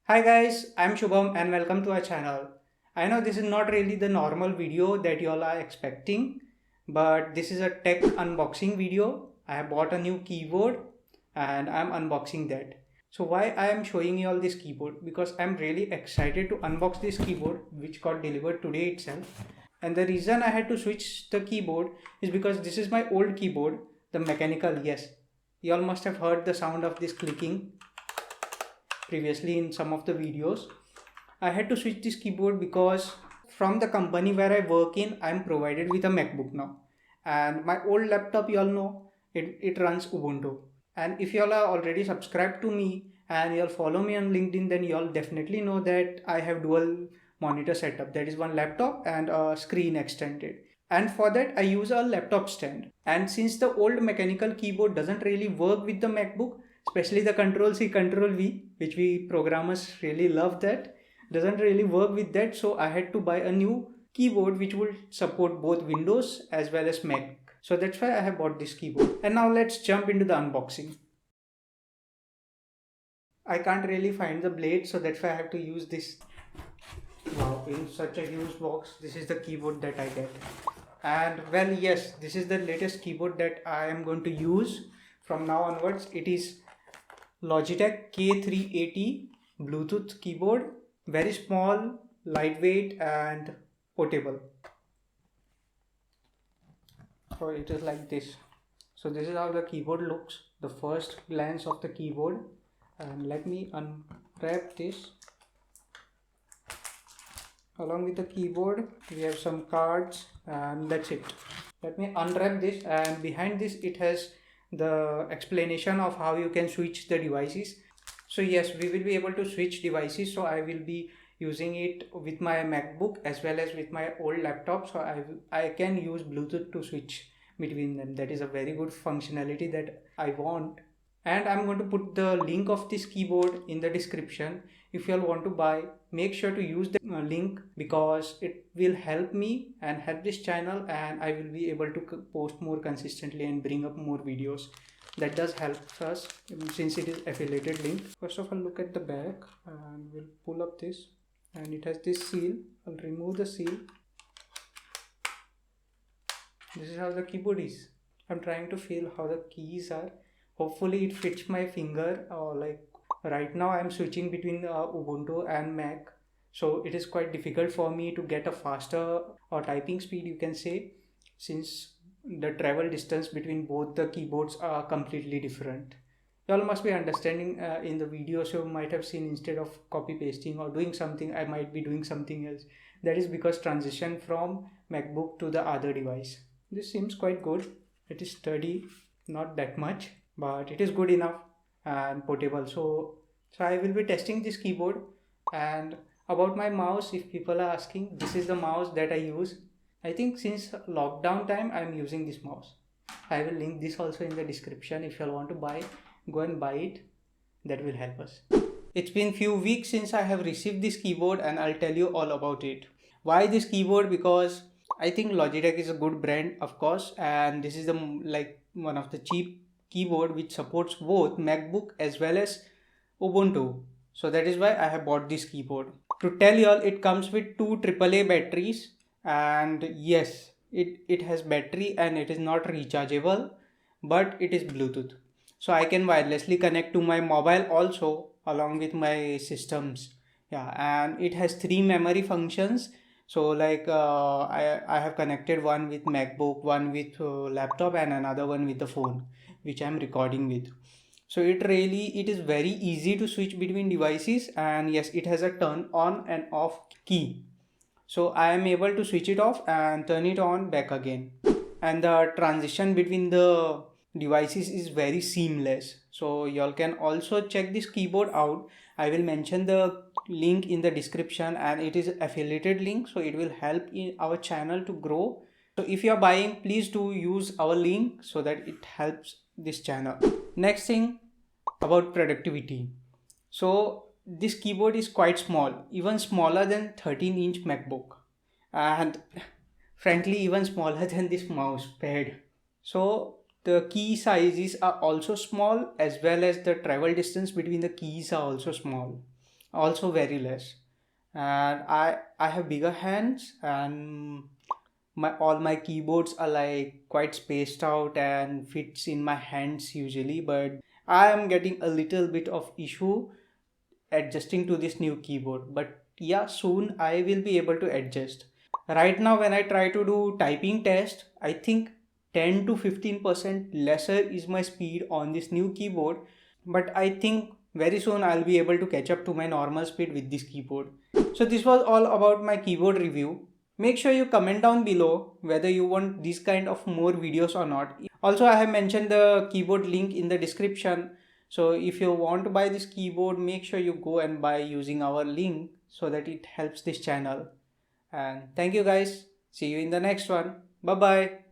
Hi guys, I'm Shubham and welcome to our channel. I know this is not really the normal video that you all are expecting, but this is a tech unboxing video. I have bought a new keyboard and I'm unboxing that. So why I am showing you all this keyboard? Because I'm really excited to unbox this keyboard which got delivered today itself. And the reason I had to switch the keyboard is because this is my old keyboard, the mechanical, yes. You all must have heard the sound of this clicking previously in some of the videos. I had to switch this keyboard because from the company where I work in, I'm provided with a MacBook now. And my old laptop, you all know, it runs Ubuntu. And if you all are already subscribed to me and you all follow me on LinkedIn, then you all definitely know that I have dual monitor setup. That is one laptop and a screen extended. And for that, I use a laptop stand. And since the old mechanical keyboard doesn't really work with the MacBook, especially the Control C, Control V, which we programmers really love, that doesn't really work with that. So I had to buy a new keyboard which will support both Windows as well as Mac. So that's why I have bought this keyboard. And now let's jump into the unboxing. I can't really find the blade, so that's why I have to use this. Wow, in such a huge box, this is the keyboard that I get. And well, yes, this is the latest keyboard that I am going to use from now onwards. It is Logitech K380 Bluetooth keyboard, very small, lightweight and portable. So it is like this. So this is how the keyboard looks, the first glance of the keyboard. And let me unwrap this. Along with the keyboard, we have some cards and that's it. Let me unwrap this, and behind this it has the explanation of how you can switch the devices. So yes, we will be able to switch devices. So I will be using it with my MacBook as well as with my old laptop. So I can use Bluetooth to switch between them. That is a very good functionality that I want. And I'm going to put the link of this keyboard in the description. If you all want to buy, make sure to use the link because it will help me and help this channel, and I will be able to post more consistently and bring up more videos. That does help us since it is affiliated link. First of all, look at the back and we'll pull up this, and it has this seal. I'll remove the seal. This is how the keyboard is. I'm trying to feel how the keys are. Hopefully it fits my finger. Like right now I'm switching between Ubuntu and Mac, so it is quite difficult for me to get a faster or typing speed, you can say, since the travel distance between both the keyboards are completely different. You all must be understanding in the videos you might have seen, instead of copy pasting or doing something, I might be doing something else. That is because transition from MacBook to the other device. This seems quite good. It is sturdy, not that much, but it is good enough and portable. So I will be testing this keyboard. And about my mouse, if people are asking, this is the mouse that I use. I think since lockdown time I'm using this mouse. I will link this also in the description. If you all want to buy, go and buy it. That will help us. It's been few weeks since I have received this keyboard, and I'll tell you all about it. Why this keyboard? Because I think Logitech is a good brand, of course, and this is like one of the cheap keyboard which supports both MacBook as well as Ubuntu. So that is why I have bought this keyboard. To tell you all, it comes with two AAA batteries, and yes, it has battery and it is not rechargeable, but it is Bluetooth. So I can wirelessly connect to my mobile also along with my systems. Yeah, and it has 3 memory functions. So like I have connected one with MacBook, one with laptop, and another one with the phone which I am recording with. So it is very easy to switch between devices, and yes, it has a turn on and off key. So I am able to switch it off and turn it on back again. And the transition between the devices is very seamless. So y'all can also check this keyboard out. I will mention the link in the description, and it is affiliated link, so it will help in our channel to grow. So if you are buying, please do use our link so that it helps this channel. Next thing about productivity. So this keyboard is quite small, even smaller than 13-inch MacBook, and frankly even smaller than this mouse pad. So the key sizes are also small, as well as the travel distance between the keys are also small. also very less. And I have bigger hands, and all my keyboards are like quite spaced out and fits in my hands usually, but I am getting a little bit of issue adjusting to this new keyboard. But yeah, soon I will be able to adjust. Right now when I try to do typing test, I think 10 to 15% lesser is my speed on this new keyboard, but I think very soon I'll be able to catch up to my normal speed with this keyboard. So this was all about my keyboard review. Make sure you comment down below whether you want this kind of more videos or not. Also, I have mentioned the keyboard link in the description. So if you want to buy this keyboard, make sure you go and buy using our link so that it helps this channel. And thank you guys. See you in the next one. Bye bye.